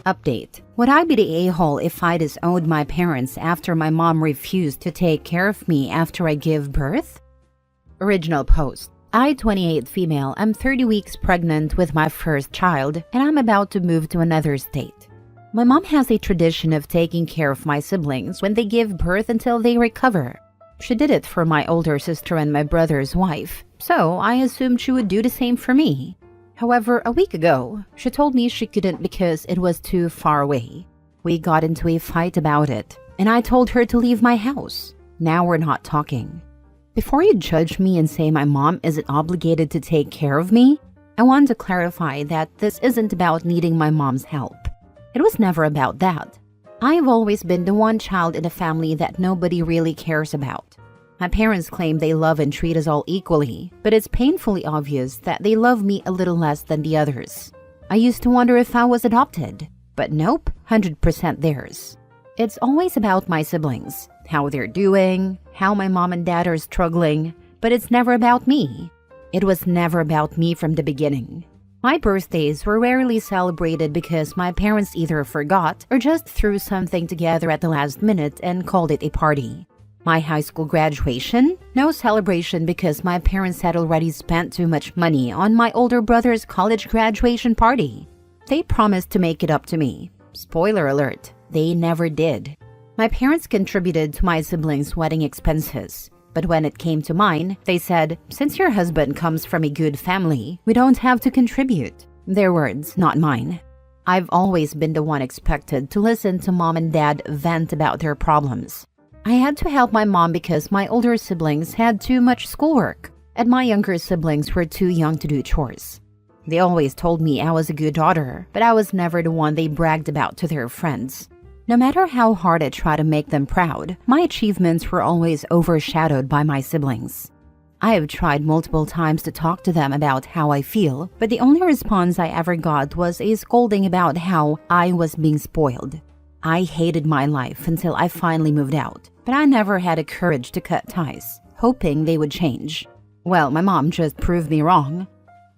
Update. Would I be the a-hole if I disowned my parents after my mom refused to take care of me after I give birth? Original post. I, 28 female, am 30 weeks pregnant with my first child, and I'm about to move to another state. My mom has a tradition of taking care of my siblings when they give birth until they recover. She did it for my older sister and my brother's wife, so I assumed she would do the same for me. However, a week ago, she told me she couldn't because it was too far away. We got into a fight about it, and I told her to leave my house. Now we're not talking. Before you judge me and say my mom isn't obligated to take care of me, I want to clarify that this isn't about needing my mom's help. It was never about that. I've always been the one child in a family that nobody really cares about. My parents claim they love and treat us all equally, but it's painfully obvious that they love me a little less than the others. I used to wonder if I was adopted, but nope, 100% theirs. It's always about my siblings, how they're doing, how my mom and dad are struggling, but it's never about me. It was never about me from the beginning. My birthdays were rarely celebrated because my parents either forgot or just threw something together at the last minute and called it a party. My high school graduation? No celebration because my parents had already spent too much money on my older brother's college graduation party. They promised to make it up to me. Spoiler alert, they never did. My parents contributed to my siblings' wedding expenses, but when it came to mine, they said, "Since your husband comes from a good family, we don't have to contribute." Their words, not mine. I've always been the one expected to listen to mom and dad vent about their problems. I had to help my mom because my older siblings had too much schoolwork, and my younger siblings were too young to do chores. They always told me I was a good daughter, but I was never the one they bragged about to their friends. No matter how hard I tried to make them proud, my achievements were always overshadowed by my siblings. I have tried multiple times to talk to them about how I feel, but the only response I ever got was a scolding about how I was being spoiled. I hated my life until I finally moved out, but I never had the courage to cut ties, hoping they would change. Well, my mom just proved me wrong.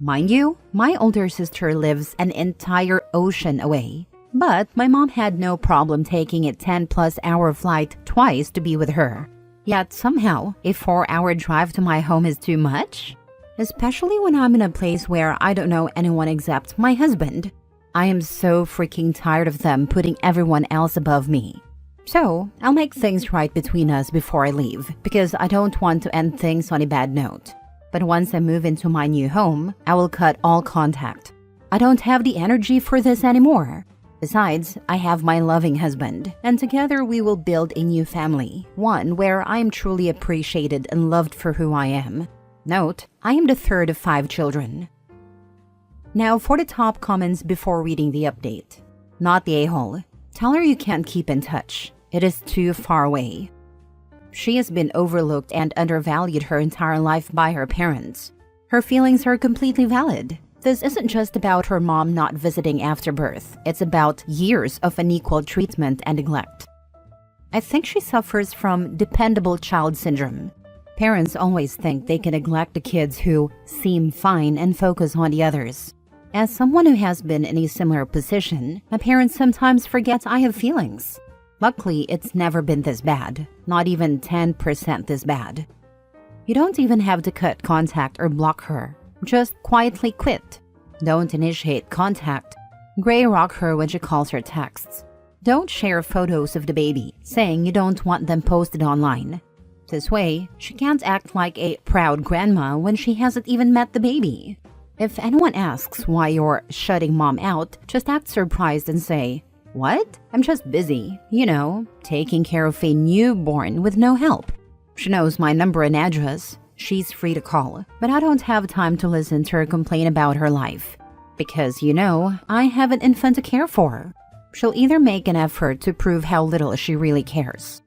Mind you, my older sister lives an entire ocean away, but my mom had no problem taking a 10-plus-hour flight twice to be with her. Yet somehow, a 4-hour drive to my home is too much? Especially when I'm in a place where I don't know anyone except my husband. I am so freaking tired of them putting everyone else above me. So, I'll make things right between us before I leave, because I don't want to end things on a bad note. But once I move into my new home, I will cut all contact. I don't have the energy for this anymore. Besides, I have my loving husband, and together we will build a new family, one where I am truly appreciated and loved for who I am. Note, I am the third of 5 children. Now for the top comments before reading the update. Not the a-hole. Tell her you can't keep in touch. It is too far away. She has been overlooked and undervalued her entire life by her parents. Her feelings are completely valid. This isn't just about her mom not visiting after birth. It's about years of unequal treatment and neglect. I think she suffers from dependable child syndrome. Parents always think they can neglect the kids who seem fine and focus on the others. As someone who has been in a similar position, my parents sometimes forget I have feelings. Luckily, it's never been this bad, not even 10% this bad. You don't even have to cut contact or block her. Just quietly quit. Don't initiate contact. Gray rock her when she calls her texts. Don't share photos of the baby, saying you don't want them posted online. This way, she can't act like a proud grandma when she hasn't even met the baby. If anyone asks why you're shutting mom out, just act surprised and say, "What? I'm just busy, taking care of a newborn with no help." She knows my number and address. She's free to call, but I don't have time to listen to her complain about her life. Because, I have an infant to care for. She'll either make an effort to prove how little she really cares.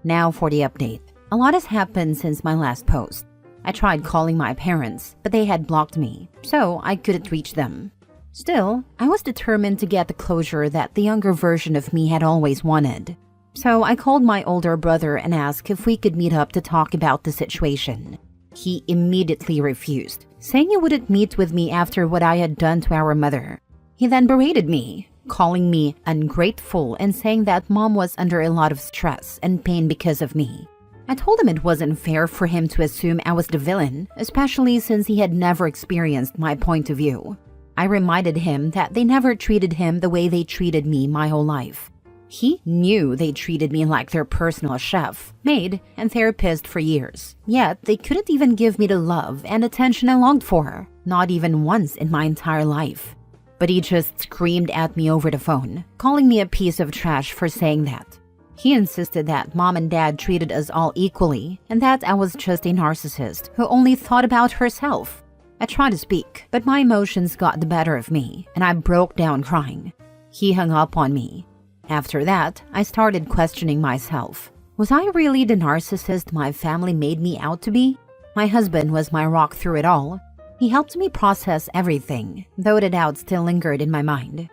Now for the update. A lot has happened since my last post. I tried calling my parents, but they had blocked me, so I couldn't reach them. Still, I was determined to get the closure that the younger version of me had always wanted. So I called my older brother and asked if we could meet up to talk about the situation. He immediately refused, saying he wouldn't meet with me after what I had done to our mother. He then berated me. calling me ungrateful and saying that mom was under a lot of stress and pain because of me. I told him it wasn't fair for him to assume I was the villain, especially since he had never experienced my point of view. I reminded him that they never treated him the way they treated me my whole life. He knew they treated me like their personal chef, maid, and therapist for years. Yet they couldn't even give me the love and attention I longed for, not even once in my entire life. But he just screamed at me over the phone, calling me a piece of trash for saying that. He insisted that mom and dad treated us all equally and that I was just a narcissist who only thought about herself. I tried to speak, but my emotions got the better of me and I broke down crying. He hung up on me. After that, I started questioning myself. Was I really the narcissist my family made me out to be? My husband was my rock through it all. He helped me process everything, though the doubt still lingered in my mind.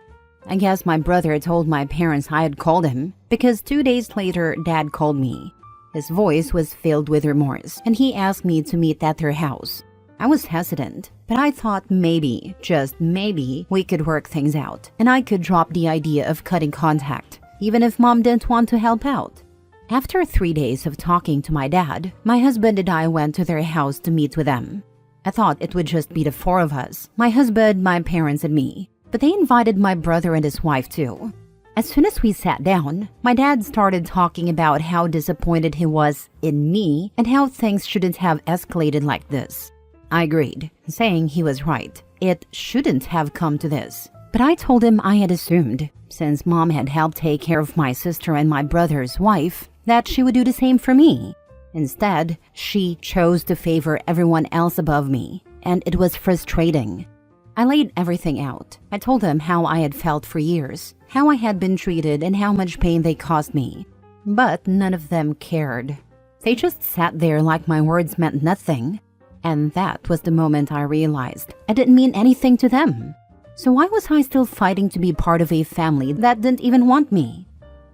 I guess my brother told my parents I had called him, because 2 days later, Dad called me. His voice was filled with remorse, and he asked me to meet at their house. I was hesitant, but I thought maybe, just maybe, we could work things out, and I could drop the idea of cutting contact, even if mom didn't want to help out. After 3 days of talking to my dad, my husband and I went to their house to meet with them. I thought it would just be the four of us, my husband, my parents, and me, but they invited my brother and his wife too. As soon as we sat down, my dad started talking about how disappointed he was in me and how things shouldn't have escalated like this. I agreed, saying he was right. It shouldn't have come to this. But I told him I had assumed, since mom had helped take care of my sister and my brother's wife, that she would do the same for me. Instead, she chose to favor everyone else above me, and it was frustrating. I laid everything out. I told them how I had felt for years, how I had been treated, and how much pain they caused me. But none of them cared. They just sat there like my words meant nothing. And that was the moment I realized I didn't mean anything to them. So why was I still fighting to be part of a family that didn't even want me?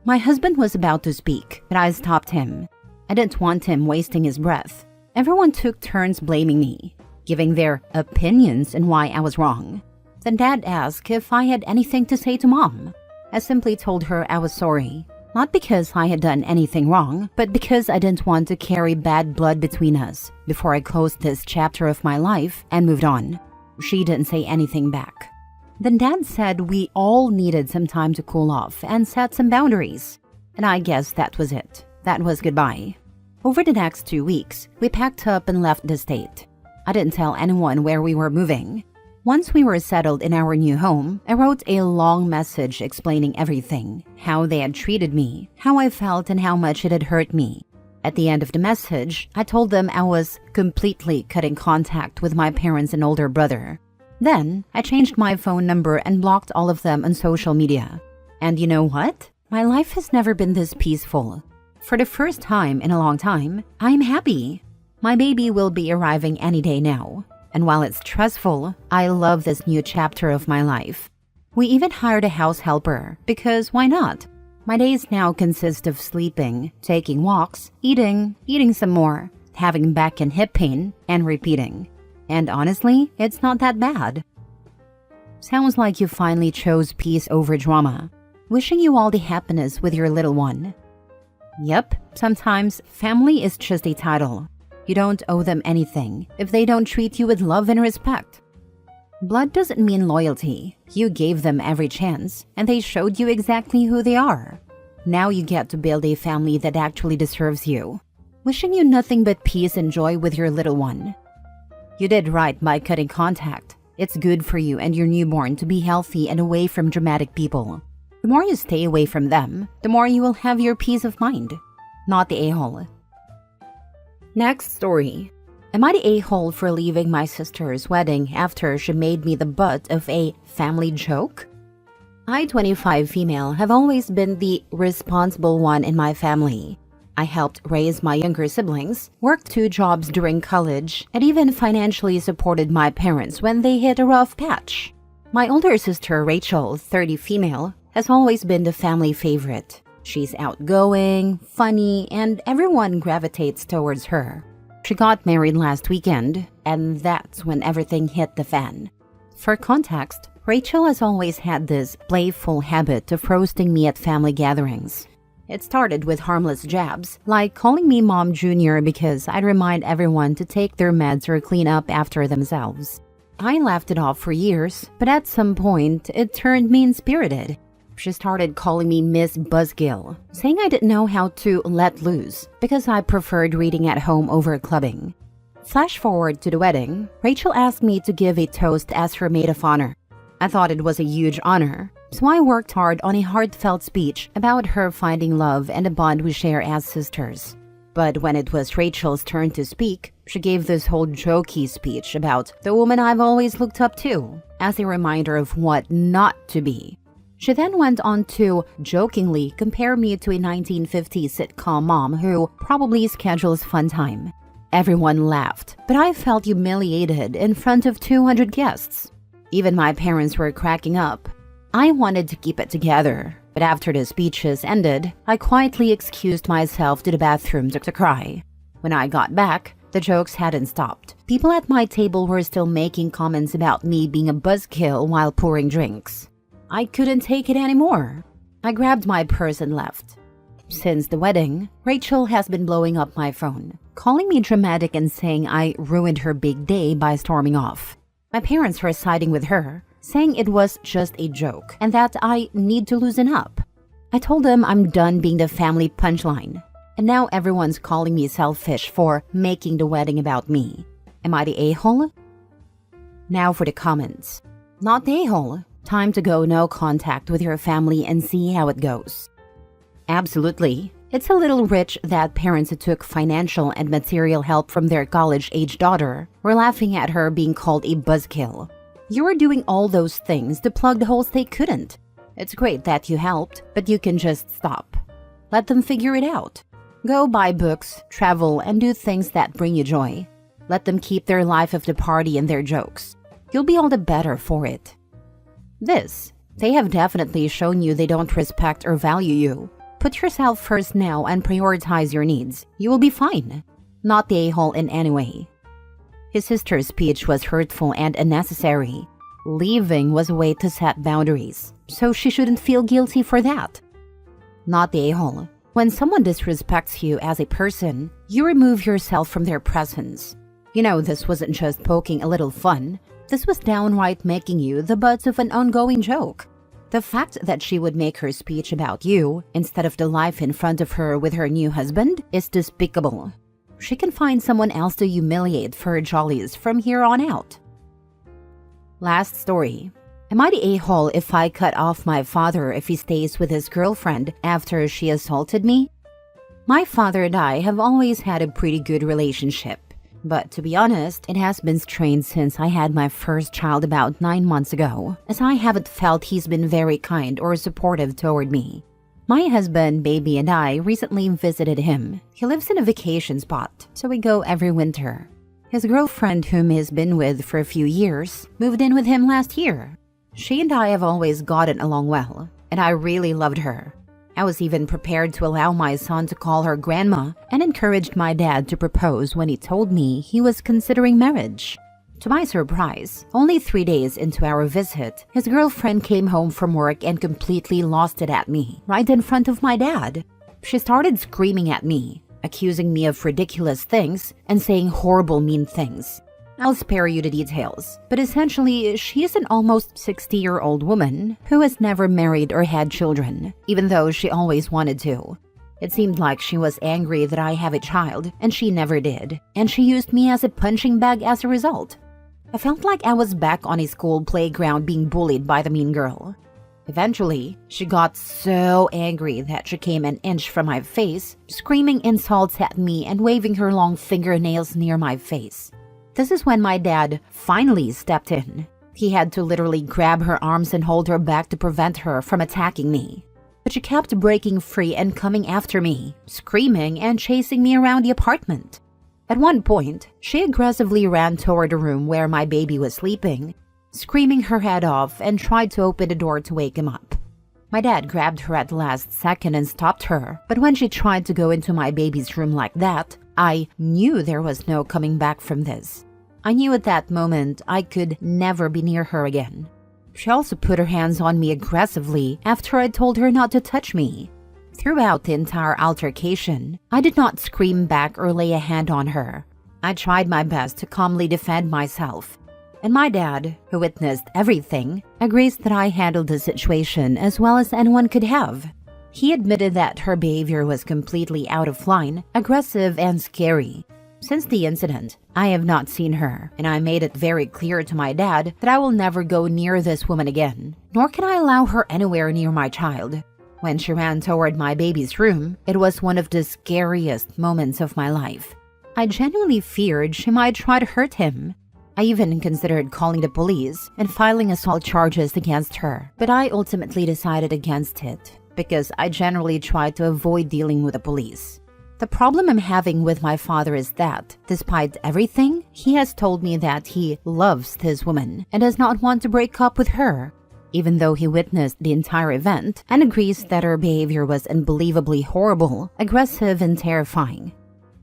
My husband was about to speak, but I stopped him. I didn't want him wasting his breath. Everyone took turns blaming me, giving their opinions on why I was wrong. Then Dad asked if I had anything to say to Mom. I simply told her I was sorry. Not because I had done anything wrong, but because I didn't want to carry bad blood between us before I closed this chapter of my life and moved on. She didn't say anything back. Then Dad said we all needed some time to cool off and set some boundaries. And I guess that was it. That was goodbye. Over the next 2 weeks, we packed up and left the state. I didn't tell anyone where we were moving. Once we were settled in our new home, I wrote a long message explaining everything, how they had treated me, how I felt, and how much it had hurt me. At the end of the message, I told them I was completely cutting contact with my parents and older brother. Then, I changed my phone number and blocked all of them on social media. And you know what? My life has never been this peaceful. For the first time in a long time, I'm happy. My baby will be arriving any day now. And while it's stressful, I love this new chapter of my life. We even hired a house helper, because why not? My days now consist of sleeping, taking walks, eating some more, having back and hip pain, and repeating. And honestly, it's not that bad. Sounds like you finally chose peace over drama. Wishing you all the happiness with your little one. Yep, sometimes family is just a title. You don't owe them anything if they don't treat you with love and respect. Blood doesn't mean loyalty. You gave them every chance, and they showed you exactly who they are. Now you get to build a family that actually deserves you. Wishing you nothing but peace and joy with your little one. You did right by cutting contact. It's good for you and your newborn to be healthy and away from dramatic people. The more you stay away from them, the more you will have your peace of mind. Not the a-hole. Next story. Am I the a-hole for leaving my sister's wedding after she made me the butt of a family joke? I, 25 female, have always been the responsible one in my family. I helped raise my younger siblings, worked 2 jobs during college, and even financially supported my parents when they hit a rough patch. My older sister, Rachel, 30 female, has always been the family favorite. She's outgoing, funny, and everyone gravitates towards her. She got married last weekend, and that's when everything hit the fan. For context, Rachel has always had this playful habit of roasting me at family gatherings. It started with harmless jabs, like calling me Mom Junior because I'd remind everyone to take their meds or clean up after themselves. I laughed it off for years, but at some point, it turned mean-spirited. She started calling me Miss Buzzkill, saying I didn't know how to let loose because I preferred reading at home over clubbing. Flash forward to the wedding, Rachel asked me to give a toast as her maid of honor. I thought it was a huge honor, so I worked hard on a heartfelt speech about her finding love and a bond we share as sisters. But when it was Rachel's turn to speak, she gave this whole jokey speech about the woman I've always looked up to, as a reminder of what not to be. She then went on to jokingly compare me to a 1950s sitcom mom who probably schedules fun time. Everyone laughed, but I felt humiliated in front of 200 guests. Even my parents were cracking up. I wanted to keep it together, but after the speeches ended, I quietly excused myself to the bathroom to cry. When I got back, the jokes hadn't stopped. People at my table were still making comments about me being a buzzkill while pouring drinks. I couldn't take it anymore. I grabbed my purse and left. Since the wedding, Rachel has been blowing up my phone, calling me dramatic and saying I ruined her big day by storming off. My parents were siding with her, saying it was just a joke and that I need to loosen up. I told them I'm done being the family punchline, and now everyone's calling me selfish for making the wedding about me. Am I the a-hole? Now for the comments. Not the a-hole. Time to go no contact with your family and see how it goes. Absolutely. It's a little rich that parents who took financial and material help from their college-age daughter were laughing at her being called a buzzkill. You were doing all those things to plug the holes they couldn't. It's great that you helped, but you can just stop. Let them figure it out. Go buy books, travel, and do things that bring you joy. Let them keep their life of the party and their jokes. You'll be all the better for it. They have definitely shown you they don't respect or value you. Put yourself first now and prioritize your needs. You will be fine. Not the a-hole in any way. His sister's speech was hurtful and unnecessary. Leaving was a way to set boundaries, so she shouldn't feel guilty for that. Not the a-hole. When someone disrespects you as a person, you remove yourself from their presence. You know, this wasn't just poking a little fun. This was downright making you the butt of an ongoing joke. The fact that she would make her speech about you instead of the life in front of her with her new husband is despicable. She can find someone else to humiliate for her jollies from here on out. Last story. Am I the a-hole if I cut off my father if he stays with his girlfriend after she assaulted me? My father and I have always had a pretty good relationship. But to be honest, it has been strained since I had my first child about 9 months ago, as I haven't felt he's been very kind or supportive toward me. My husband, baby, and I recently visited him. He lives in a vacation spot, so we go every winter. His girlfriend, whom he's been with for a few years, moved in with him last year. She and I have always gotten along well, and I really loved her. I was even prepared to allow my son to call her grandma and encouraged my dad to propose when he told me he was considering marriage. To my surprise, only 3 days into our visit, his girlfriend came home from work and completely lost it at me, right in front of my dad. She started screaming at me, accusing me of ridiculous things and saying horrible, mean things. I'll spare you the details, but essentially, she is an almost 60-year-old woman who has never married or had children, even though she always wanted to. It seemed like she was angry that I have a child, and she never did, and she used me as a punching bag as a result. I felt like I was back on a school playground being bullied by the mean girl. Eventually, she got so angry that she came an inch from my face, screaming insults at me and waving her long fingernails near my face. This is when my dad finally stepped in. He had to literally grab her arms and hold her back to prevent her from attacking me. But she kept breaking free and coming after me, screaming and chasing me around the apartment. At one point, she aggressively ran toward the room where my baby was sleeping, screaming her head off and tried to open the door to wake him up. My dad grabbed her at the last second and stopped her, but when she tried to go into my baby's room like that, I knew there was no coming back from this. I knew at that moment I could never be near her again. She also put her hands on me aggressively after I told her not to touch me. Throughout the entire altercation, I did not scream back or lay a hand on her. I tried my best to calmly defend myself. And my dad, who witnessed everything, agrees that I handled the situation as well as anyone could have. He admitted that her behavior was completely out of line, aggressive, and scary. Since the incident, I have not seen her, and I made it very clear to my dad that I will never go near this woman again, nor can I allow her anywhere near my child. When she ran toward my baby's room, it was one of the scariest moments of my life. I genuinely feared she might try to hurt him. I even considered calling the police and filing assault charges against her, but I ultimately decided against it because I generally try to avoid dealing with the police. The problem I'm having with my father is that, despite everything, he has told me that he loves this woman and does not want to break up with her, even though he witnessed the entire event and agrees that her behavior was unbelievably horrible, aggressive, and terrifying.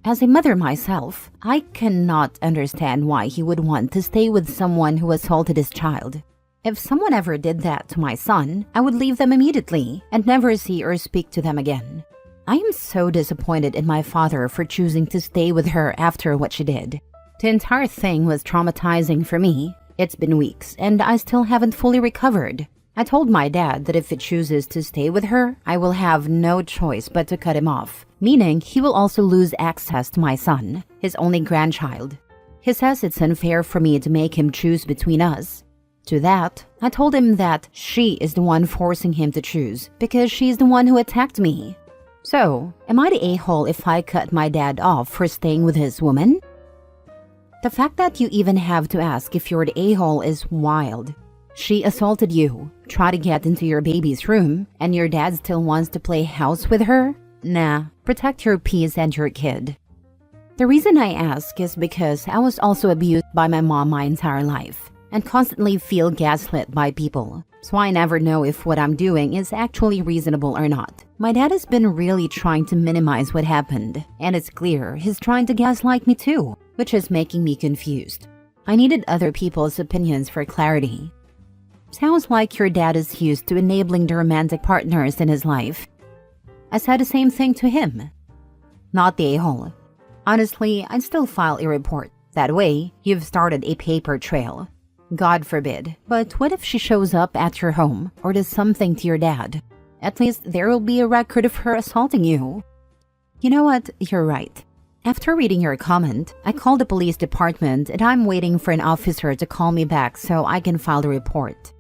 As a mother myself, I cannot understand why he would want to stay with someone who assaulted his child. If someone ever did that to my son, I would leave them immediately and never see or speak to them again. I am so disappointed in my father for choosing to stay with her after what she did. The entire thing was traumatizing for me. It's been weeks and I still haven't fully recovered. I told my dad that if he chooses to stay with her, I will have no choice but to cut him off, meaning he will also lose access to my son, his only grandchild. He says it's unfair for me to make him choose between us. To that, I told him that she is the one forcing him to choose because she's the one who attacked me. So, am I the a-hole if I cut my dad off for staying with his woman? The fact that you even have to ask if you're the a-hole is wild. She assaulted you, tried to get into your baby's room, and your dad still wants to play house with her? Nah, protect your peace and your kid. The reason I ask is because I was also abused by my mom my entire life and constantly feel gaslit by people, so I never know if what I'm doing is actually reasonable or not. My dad has been really trying to minimize what happened, and it's clear he's trying to gaslight me too, which is making me confused. I needed other people's opinions for clarity. Sounds like your dad is used to enabling the romantic partners in his life. I said the same thing to him. Not the a-hole. Honestly, I'd still file a report. That way, you've started a paper trail. God forbid, but what if she shows up at your home or does something to your dad? At least there will be a record of her assaulting you. You know what? You're right. After reading your comment, I called the police department and I'm waiting for an officer to call me back so I can file the report.